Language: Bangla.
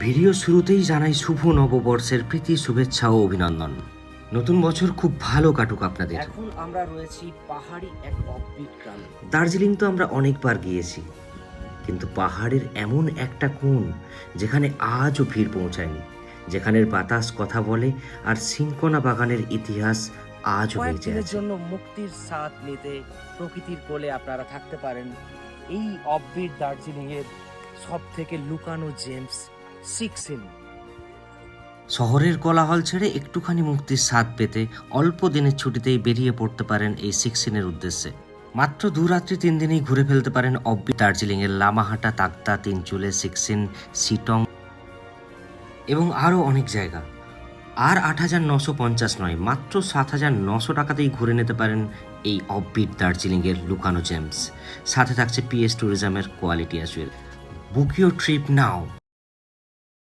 ভিডিও শুরুতেই জানাই শুভ নববর্ষের প্রীতি শুভেচ্ছা ও অভিনন্দন। নতুন বছর খুব ভালো কাটুক আপনাদের। এখন আমরা রয়েছি পাহাড়ি এক অফবিট গ্রামে। দার্জিলিং তো আমরা অনেকবার গিয়েছি, কিন্তু পাহাড়ের এমন একটা কোণ যেখানে আজও ভিড় পৌঁছায়নি, যেখানের বাতাস কথা বলে আর সিনকোনা বাগানের ইতিহাস আজও বেঁচে কয়েকদিনের আছে। জন্য মুক্তির স্বাদ নিতে প্রকৃতির কোলে আপনারা থাকতে পারেন এই অফবিট দার্জিলিং এর সব থেকে লুকানো জেমস সিক্সিন। শহরের কোলাহল ছেড়ে একটুখানি মুক্তির স্বাদ পেতে অল্প দিনের ছুটিতেই বেরিয়ে পড়তে পারেন এই সিক্সিনের উদ্দেশ্যে। মাত্র 2 রাত্রি 3 দিনেই ঘুরে ফেলতে পারেন অফবিট দার্জিলিংয়ের লামাহাটা, তাকতা, তিনচুলে, সিক্সিন, সিটং এবং আরও অনেক জায়গা। আর 8,950 নয়, মাত্র 7,900 টাকাতেই ঘুরে নিতে পারেন এই অফবিট দার্জিলিংয়ের লুকানো জেমস। সাথে থাকছে পিএস ট্যুরিজমের quality as well. Book your trip now.